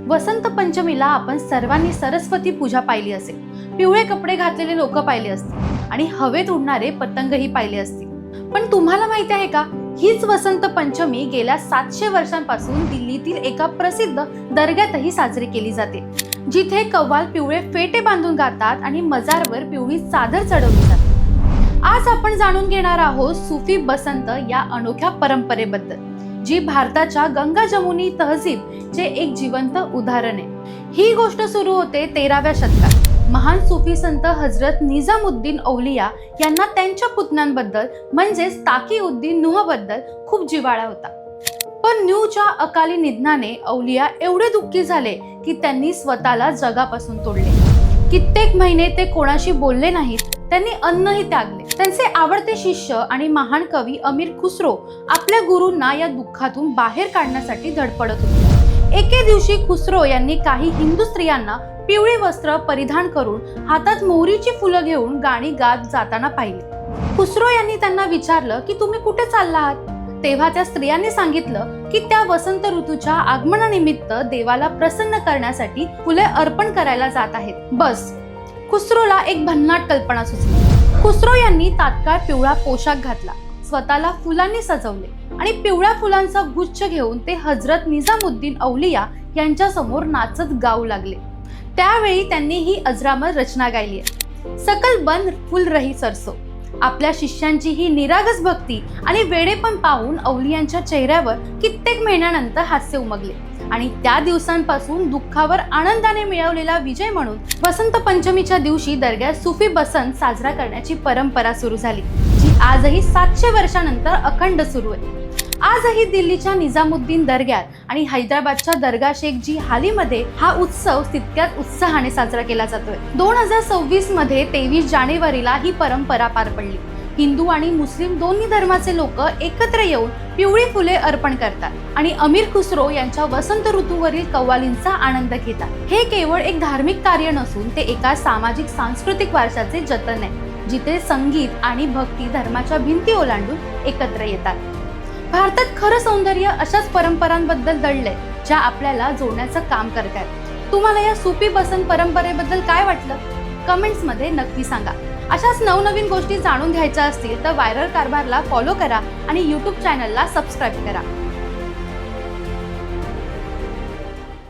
वसंत पंचमीला आपण सर्वांनी सरस्वती पूजा पाहिली असेल, पिवळे कपडे घातलेले लोक पाहिले असतील आणि हवेत उडणारे पतंगही पाहिले असतील। पण तुम्हाला माहिती आहे का, हीच वसंत पंचमी गेल्या 700 वर्षांपासून दिल्लीतील एका प्रसिद्ध दर्ग्यातही साजरी केली जाते, जिथे कव्वाल पिवळे फेटे बांधून गातात आणि मजारवर पिवळी चादर चढवली जाते। आज आपण जाणून घेणार आहोत सुफी बसंत या अनोख्या परंपरेबद्दल, जी भारताच्या गंगा जमुनी तहजीबचे एक जिवंत उदाहरण आहे। ही गोष्ट सुरू होते 13व्या शतकात। महान सुफी संत हजरत निजामुद्दीन औलिया यांना त्यांच्या पुतण्यांबद्दल म्हणजेच ताकीउद्दीन नूह बद्दल खूप जिव्हाळा होता। पण न्यूच्या अकाली निधनाने औलिया एवढे दुःखी झाले की त्यांनी स्वतःला जगापासून तोडले। कित्येक महिने ते कोणाशी बोलले नाहीत, त्यांनी अन्नही त्यागले। त्यांचे आवडते शिष्य आणि महान कवी अमीर खुसरो आपल्या गुरूंना या दुःखातून बाहेर काढण्यासाठी धडपडत होते। एके दिवशी खुसरो यांनी काही हिंदू स्त्रियांना पिवळी वस्त्र परिधान करून हातात मोहरीची फुलं घेऊन गाणी गात जाताना पाहिले। खुसरो यांनी त्यांना विचारलं की तुम्ही कुठे चालला आहात? तेव्हा त्या स्त्रियांनी सांगितलं की त्या वसंत ऋतूच्या आगमनानिमित्त देवाला प्रसन्न करण्यासाठी फुले अर्पण करायला जात आहेत। बस, खुसरोला एक भन्नाट कल्पना सुचली। खुसरो यांनी तात्काळ पिवळा पोशाख घातला, स्वतःला फुलांनी सजवले आणि पिवळ्या फुलांचा गुच्छ घेऊन ते हजरत निजामुद्दीन औलिया यांच्या समोर नाचत गाऊ लागले। त्यावेळी त्यांनी ही अजरामर रचना गायली आहे, सकल बन फुल रही सरसो। आपल्या शिष्यांची ही निरागस भक्ती आणि वेडेपण पाहून औलियांच्या चेहऱ्यावर कित्येक महिन्यानंतर हास्य उमगले आणि त्या दिवसांपासून दुःखावर आनंदाने मिळवलेला विजय म्हणून वसंत पंचमीच्या दिवशी दर्ग्यात सुफी बसंत साजरा करण्याची परंपरा सुरू झाली, जी आजही 700 वर्षानंतर अखंड सुरू आहे। आजही दिल्लीच्या निजामुद्दीन दर्ग्यात आणि हैदराबादच्या दर्गा शेख जी हालीमध्ये हा उत्सव तितक्याच उत्साहाने साजरा केला जातोय। 2026 मध्ये 23 जानेवारीला ही परंपरा पार पडली। हिंदू आणि मुस्लिम दोन्ही धर्माचे लोक एकत्र येऊन पिवळी फुले अर्पण करतात आणि अमीर खुसरो यांच्या वसंत ऋतूवरील कव्वालींचा आनंद घेतात। हे केवळ एक धार्मिक कार्य नसून ते एका सामाजिक सांस्कृतिक वारशाचे जतन आहे, जिथे संगीत आणि भक्ती धर्माच्या भिंती ओलांडून एकत्र येतात। भारतात खरं सौंदर्य अशाच परंपरांबद्दल दडलंय, ज्या आपल्याला जोडण्याचं काम करतात। तुम्हाला या सुफी बसंत परंपरेबद्दल काय वाटलं? कमेंट्स मध्ये नक्की सांगा। अशाच नवनवीन गोष्टी जाणून घ्यायच्या असतील तर व्हायरल कारभारला फॉलो करा आणि YouTube चॅनलला सबस्क्राईब करा।